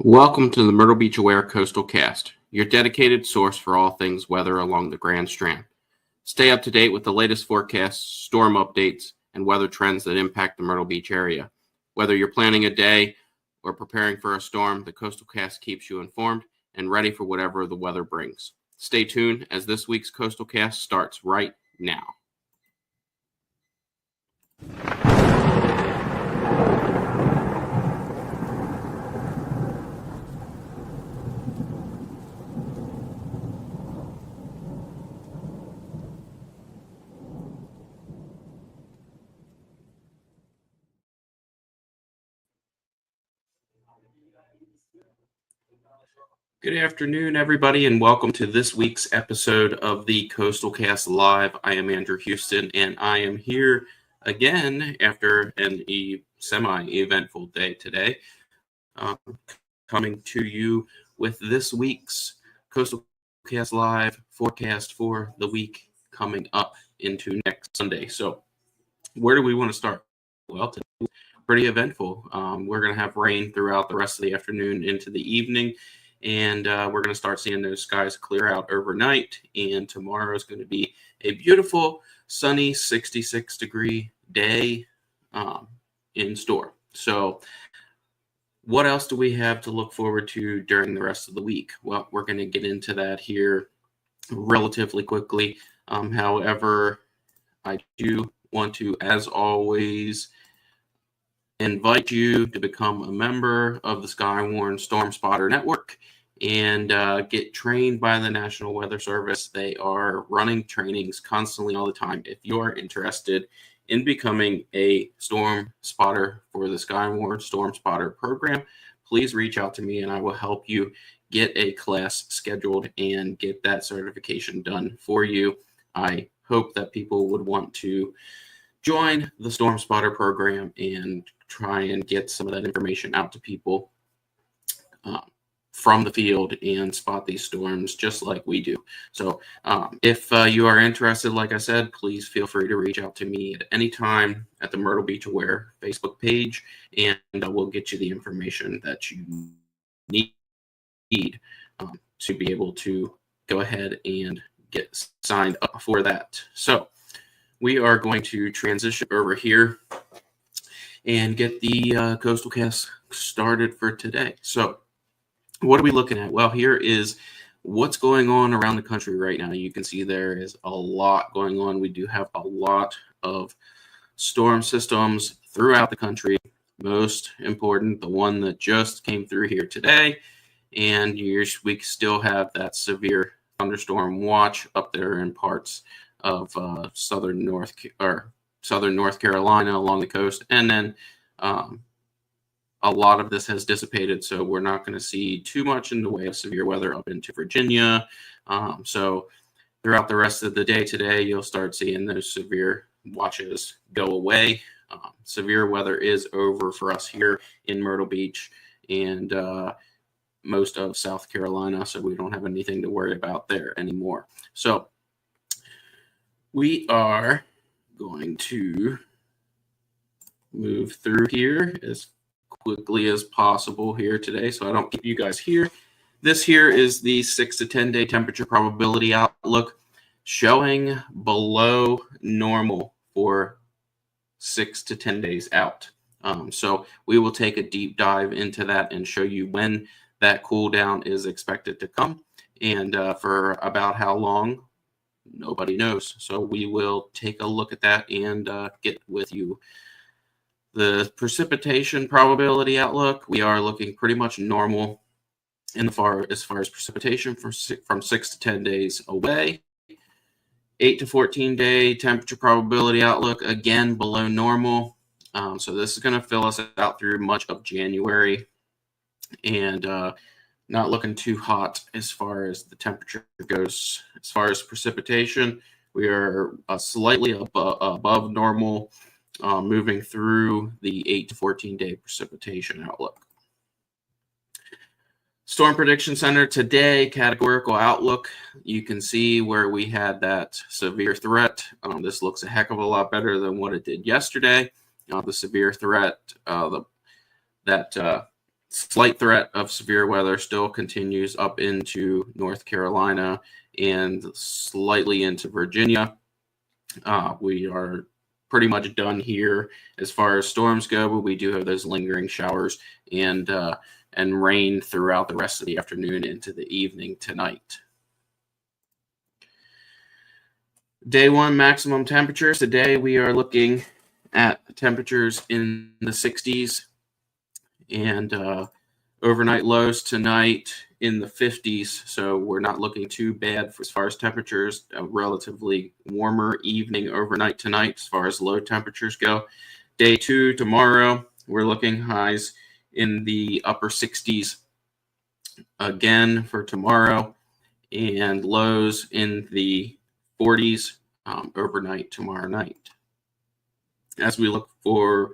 Welcome to the Myrtle Beach Aware Coastal Cast, your dedicated source for all things weather along the Grand Strand. Stay up to date with the latest forecasts, storm updates, and weather trends that impact the Myrtle Beach area. Whether you're planning a day or preparing for a storm, the Coastal Cast keeps you informed and ready for whatever the weather brings. Stay tuned as this week's Coastal Cast starts right now. Good afternoon, everybody, and welcome to this week's episode of the Coastal Cast Live. I am Andrew Houston, and I am here again after an semi-eventful day today, coming to you with this week's Coastal Cast Live forecast for the week coming up into next Sunday. So where do we want to start? Well, today is pretty eventful. We're going to have rain throughout the rest of the afternoon into the evening. And we're going to start seeing those skies clear out overnight. And tomorrow is going to be a beautiful, sunny, 66-degree day in store. So what else do we have to look forward to during the rest of the week? Well, we're going to get into that here relatively quickly. However, I do want to, as always, invite you to become a member of the Skywarn Storm Spotter Network and get trained by the National Weather Service. They are running trainings constantly all the time. If you're interested in becoming a storm spotter for the Skywarn Storm Spotter program, please reach out to me and I will help you get a class scheduled and get that certification done for you. I hope that people would want to join the Storm Spotter program and try and get some of that information out to people from the field and spot these storms just like we do. So if you are interested, like I said, please feel free to reach out to me at any time at the Myrtle Beach Aware Facebook page, and we'll get you the information that you need to be able to go ahead and get signed up for that. So we are going to transition over here and get the Coastal Cast started for today. So what are we looking at? Well, here is what's going on around the country right now. You can see there is a lot going on. We do have a lot of storm systems throughout the country. Most important, the one that just came through here today. And we still have that severe thunderstorm watch up there in parts of southern North Carolina along the coast. And then a lot of this has dissipated, so we're not going to see too much in the way of severe weather up into Virginia. So throughout the rest of the day today, you'll start seeing those severe watches go away. Severe weather is over for us here in Myrtle Beach and most of South Carolina, so we don't have anything to worry about there anymore. So we are going to move through here as quickly as possible here today so I don't keep you guys here. This here is the 6 to 10 day temperature probability outlook showing below normal for 6 to 10 days out. So we will take a deep dive into that and show you when that cool down is expected to come and for about how long, nobody knows. So we will take a look at that and get with you. The precipitation probability outlook, we are looking pretty much normal as far as precipitation from 6 to 10 days away. 8 to 14 day temperature probability outlook, again below normal. So this is going to fill us out through much of January and not looking too hot as far as the temperature goes. As far as precipitation, we are slightly above normal. Moving through the 8 to 14 day precipitation outlook. Storm Prediction Center today, categorical outlook. You can see where we had that severe threat. This looks a heck of a lot better than what it did yesterday. The severe threat, that slight threat of severe weather still continues up into North Carolina and slightly into Virginia. We are pretty much done here as far as storms go, but we do have those lingering showers and rain throughout the rest of the afternoon into the evening tonight. Day one maximum temperatures. Today we are looking at temperatures in the 60s and overnight lows tonight in the 50s. So we're not looking too bad as far as temperatures. A relatively warmer evening overnight tonight as far as low temperatures go. Day two tomorrow, we're looking highs in the upper 60s again for tomorrow, and lows in the 40s overnight tomorrow night. As we look for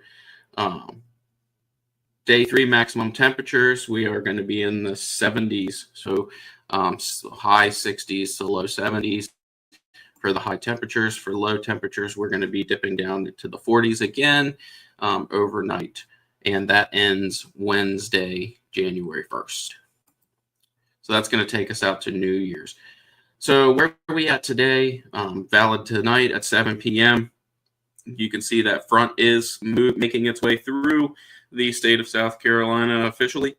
day three maximum temperatures, we are going to be in the 70s, so high 60s to low 70s for the high temperatures. For low temperatures, we're going to be dipping down into the 40s again overnight, and that ends Wednesday, January 1st. So that's going to take us out to New Year's. So where are we at today? Valid tonight at 7 p.m. You can see that front is making its way through the state of South Carolina officially,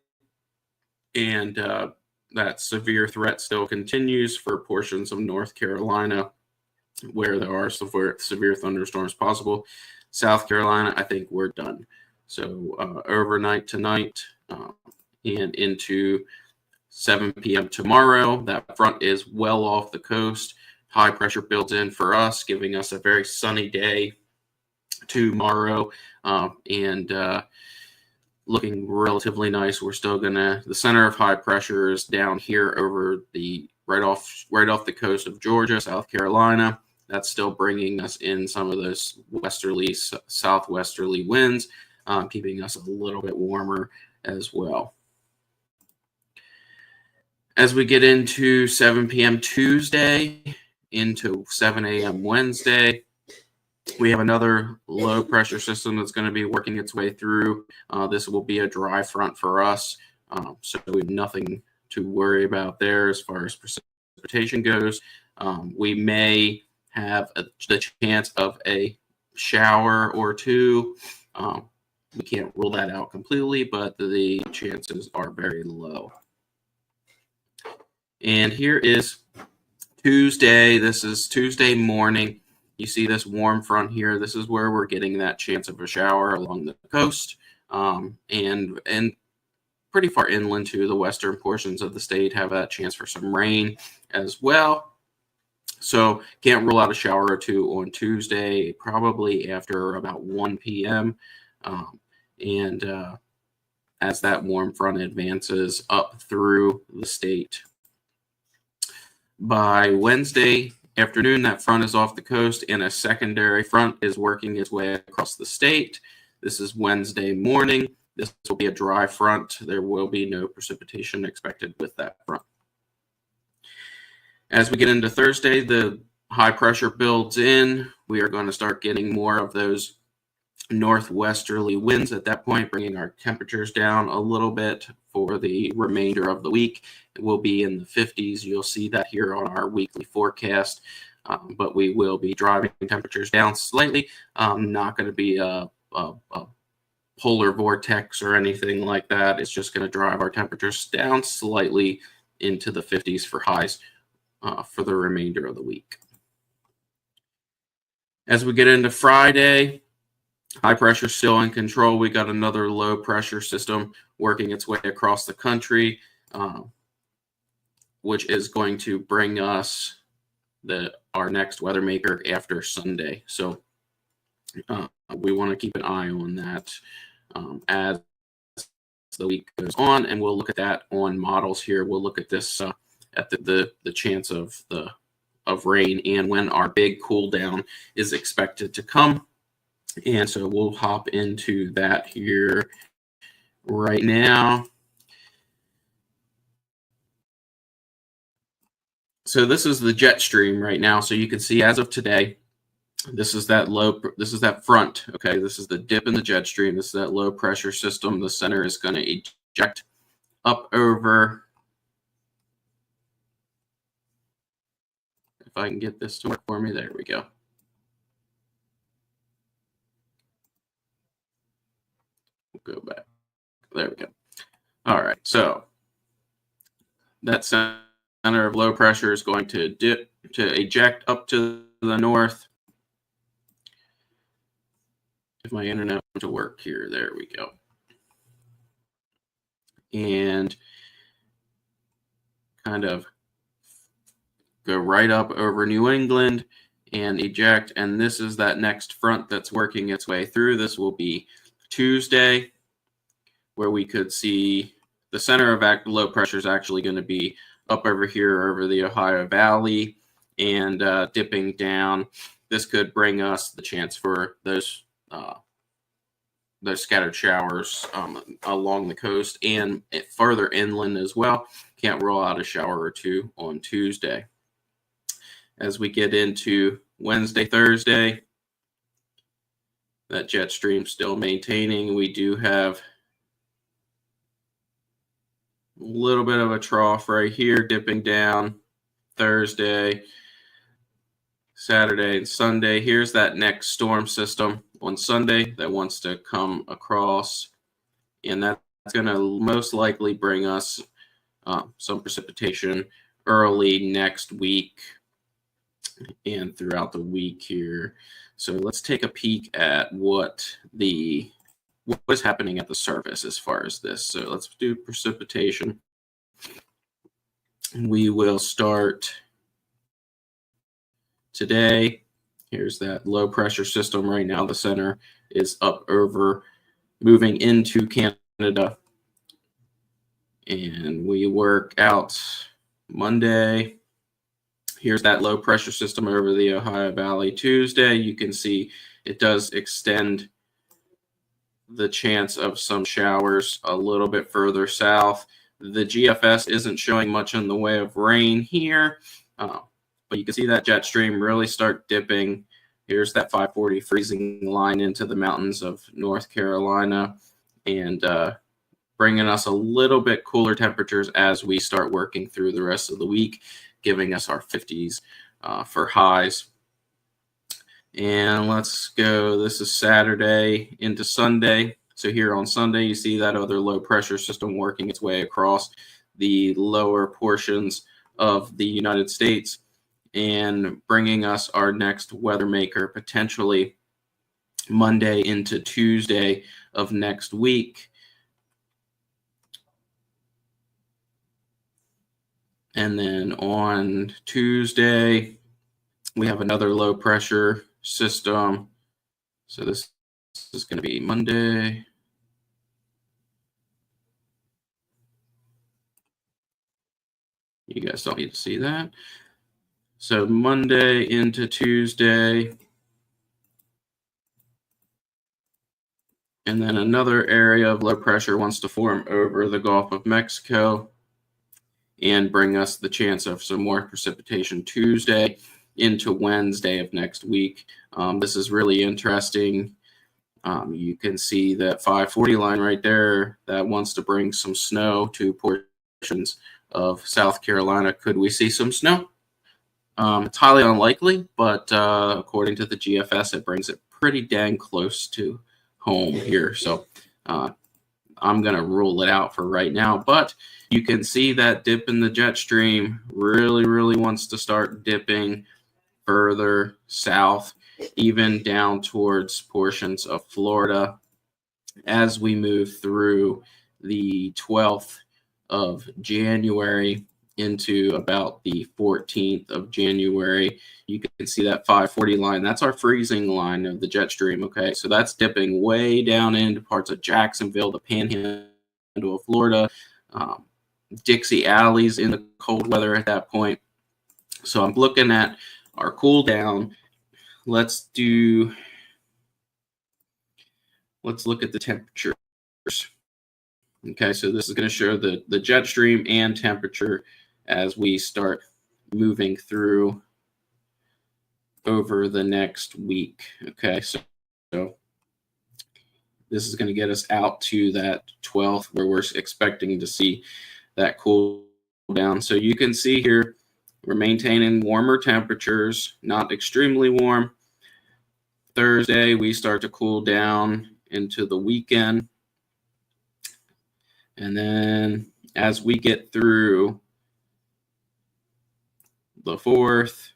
and that severe threat still continues for portions of North Carolina where there are severe thunderstorms possible. South Carolina, I think we're done. So overnight tonight and into 7 p.m. tomorrow, that front is well off the coast. High pressure builds in for us, giving us a very sunny day tomorrow, and looking relatively nice. We're still the center of high pressure is down here over the right off the coast of Georgia, South Carolina. That's still bringing us in some of those southwesterly winds, keeping us a little bit warmer as well. As we get into 7 p.m. Tuesday into 7 a.m. Wednesday, we have another low pressure system that's going to be working its way through. This will be a dry front for us, so we have nothing to worry about there as far as precipitation goes. We may have the chance of a shower or two. We can't rule that out completely, but the chances are very low. And here is Tuesday. This is Tuesday morning. You see this warm front here. This is where we're getting that chance of a shower along the coast, and pretty far inland to the western portions of the state have that chance for some rain as well. So can't rule out a shower or two on Tuesday, probably after about 1 p.m. As that warm front advances up through the state. By Wednesday afternoon, that front is off the coast and a secondary front is working its way across the state. This is Wednesday morning. This will be a dry front. There will be no precipitation expected with that front. As we get into Thursday, the high pressure builds in. We are going to start getting more of those northwesterly winds at that point, bringing our temperatures down a little bit for the remainder of the week. It will be in the 50s. You'll see that here on our weekly forecast, but we will be driving temperatures down slightly. Not going to be a polar vortex or anything like that. It's just going to drive our temperatures down slightly into the 50s for highs for the remainder of the week. As we get into Friday, high pressure still in control. We got another low pressure system working its way across the country, which is going to bring us our next weather maker after Sunday. So we want to keep an eye on that as the week goes on, and we'll look at that on models here. We'll look at this at the chance of rain and when our big cool down is expected to come. And so we'll hop into that here right now. So this is the jet stream right now. So you can see as of today, this is that front. Okay, this is the dip in the jet stream. This is that low pressure system. The center is going to eject up over, if I can get this to work for me, there we go. We'll go back. There we go. All right, so that center of low pressure is going to dip to eject up to the north. If my internet wants to work here, there we go. And kind of go right up over New England and eject. And this is that next front that's working its way through. This will be Tuesday, where we could see the center of low pressure is actually going to be up over here over the Ohio Valley and dipping down. This could bring us the chance for those scattered showers along the coast and further inland as well. Can't rule out a shower or two on Tuesday. As we get into Wednesday, Thursday, that jet stream still maintaining. We do have a little bit of a trough right here, dipping down Thursday, Saturday, and Sunday. Here's that next storm system on Sunday that wants to come across, and that's going to most likely bring us some precipitation early next week and throughout the week here. So let's take a peek at what is happening at the surface as far as this. So let's do precipitation. We will start today. Here's that low pressure system right now. The center is up over, moving into Canada. And we work out Monday. Here's that low pressure system over the Ohio Valley. Tuesday, you can see it does extend the chance of some showers a little bit further south. The GFS isn't showing much in the way of rain here, but you can see that jet stream really start dipping. Here's that 540 freezing line into the mountains of North Carolina and bringing us a little bit cooler temperatures as we start working through the rest of the week, giving us our 50s for highs. And let's go. This is Saturday into Sunday. So here on Sunday, you see that other low pressure system working its way across the lower portions of the United States and bringing us our next weather maker potentially Monday into Tuesday of next week. And then on Tuesday, we have another low pressure system. So this is going to be Monday. You guys don't need to see that. So Monday into Tuesday. And then another area of low pressure wants to form over the Gulf of Mexico and bring us the chance of some more precipitation Tuesday into Wednesday of next week. This is really interesting. You can see that 540 line right there that wants to bring some snow to portions of South Carolina. Could we see some snow? It's highly unlikely, but according to the GFS, it brings it pretty dang close to home here. So I'm going to rule it out for right now, but you can see that dip in the jet stream really wants to start dipping further south, even down towards portions of Florida as we move through the 12th of January into about the 14th of January. You can see that 540 line. That's our freezing line of the jet stream. Okay, so that's dipping way down into parts of Jacksonville, the panhandle of Florida, Dixie Alleys in the cold weather at that point. So I'm looking at our cool down. Let's look at the temperatures. Okay, so this is going to show the jet stream and temperature as we start moving through over the next week. Okay, so this is going to get us out to that 12th where we're expecting to see that cool down. So you can see here we're maintaining warmer temperatures, not extremely warm. Thursday, we start to cool down into the weekend. And then as we get through the 4th,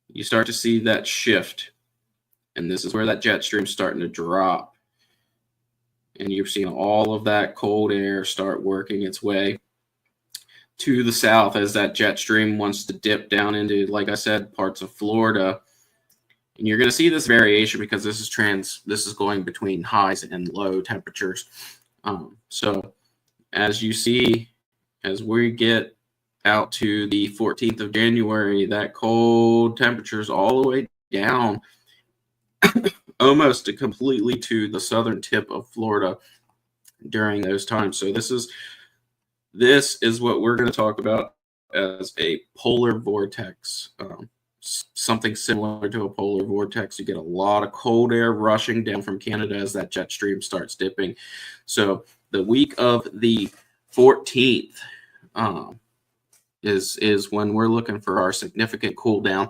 you start to see that shift. And this is where that jet stream's starting to drop. And you're seeing all of that cold air start working its way to the south as that jet stream wants to dip down into, like I said, parts of Florida. And you're going to see this variation because this is going between highs and low temperatures. So as you see, as we get out to the 14th of January, that cold temperatures all the way down almost completely to the southern tip of Florida during those times. So this is what we're going to talk about as a polar vortex. Something similar to a polar vortex. You get a lot of cold air rushing down from Canada as that jet stream starts dipping. So the week of the 14th is when we're looking for our significant cool down.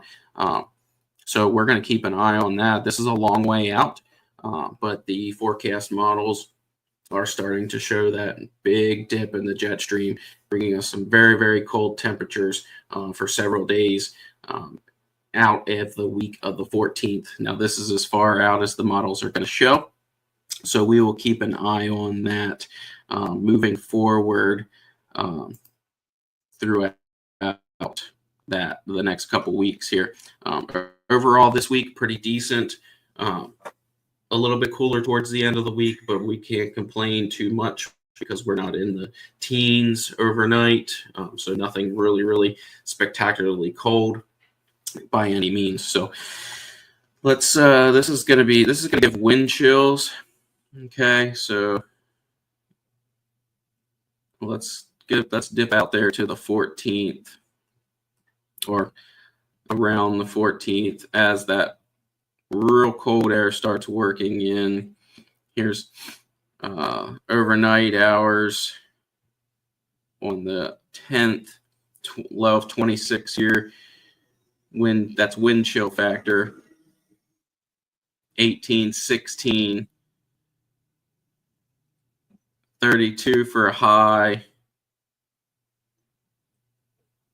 So we're going to keep an eye on that. This is a long way out, but the forecast models are starting to show that big dip in the jet stream, bringing us some very, very cold temperatures for several days out at the week of the 14th. Now, this is as far out as the models are going to show, so we will keep an eye on that moving forward throughout the next couple weeks here. Overall, this week, pretty decent. A little bit cooler towards the end of the week, but we can't complain too much because we're not in the teens overnight. So nothing really, really spectacularly cold by any means. So let's this is gonna give wind chills. Okay, so let's dip out there to the 14th or around the 14th as that real cold air starts working in. Here's overnight hours on the 10th, low of 26 here. That's wind chill factor 18, 16, 32 for a high,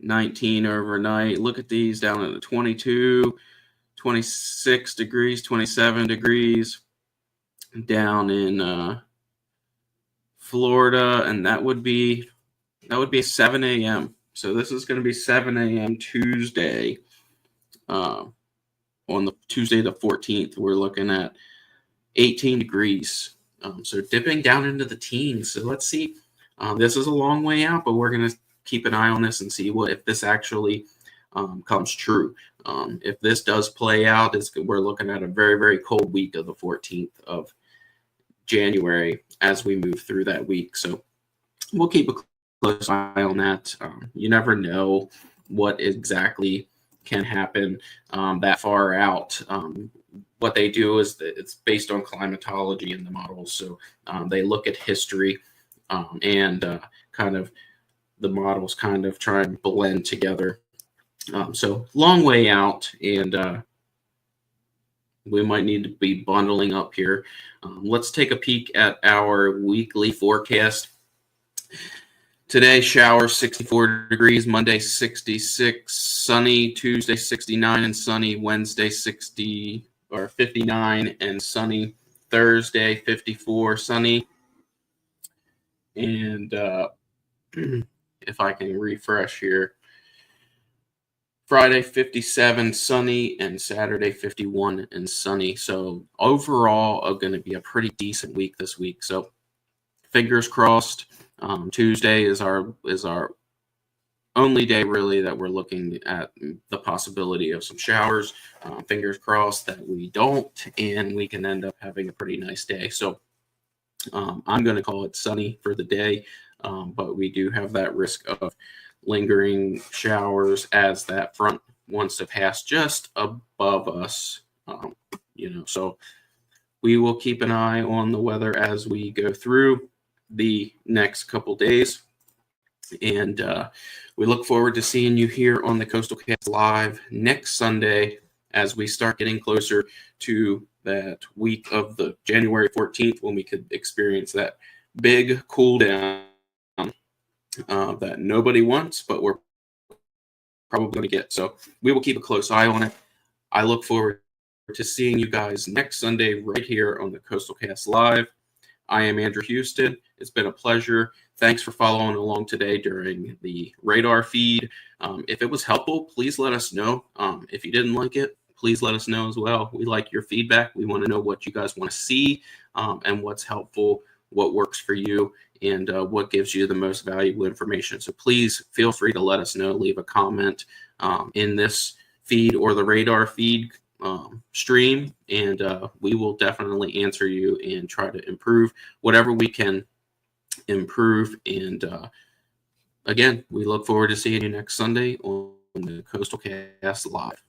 19 overnight. Look at these down at the 22, 26 degrees, 27 degrees down in Florida, and that would be 7 a.m. So this is going to be 7 a.m. Tuesday. On the Tuesday the 14th, we're looking at 18 degrees. So dipping down into the teens. So let's see. This is a long way out, but we're going to keep an eye on this and see if this actually comes true. If this does play out, we're looking at a very, very cold week of the 14th of January as we move through that week. So we'll keep a close eye on that. You never know what exactly can happen that far out. What they do is that it's based on climatology in the models. So they look at history and kind of the models kind of try and blend together. So long way out, and we might need to be bundling up here. Let's take a peek at our weekly forecast. Today, showers 64 degrees, Monday 66, sunny, Tuesday 69 and sunny, Wednesday 59 and sunny, Thursday 54 sunny, and if I can refresh here, Friday 57 sunny and Saturday 51 and sunny. So overall, going to be a pretty decent week this week. So fingers crossed. Tuesday is our only day really that we're looking at the possibility of some showers. Fingers crossed that we don't, and we can end up having a pretty nice day. So I'm going to call it sunny for the day, but we do have that risk of lingering showers as that front wants to pass just above us. So we will keep an eye on the weather as we go through the next couple days. And we look forward to seeing you here on the Coastal Cast Live next Sunday as we start getting closer to that week of the January 14th when we could experience that big cool down that nobody wants, but we're probably going to get. So we will keep a close eye on it. I look forward to seeing you guys next Sunday right here on the Coastal Cast Live. I am Andrew Houston. It's been a pleasure. Thanks for following along today during the radar feed. If it was helpful, please let us know. If you didn't like it, please let us know as well. We like your feedback. We want to know what you guys want to see and what's helpful, what works for you, and what gives you the most valuable information. So please feel free to let us know. Leave a comment in this feed or the radar feed stream, and we will definitely answer you and try to improve whatever we can improve. And again, we look forward to seeing you next Sunday on the Coastal Cast Live.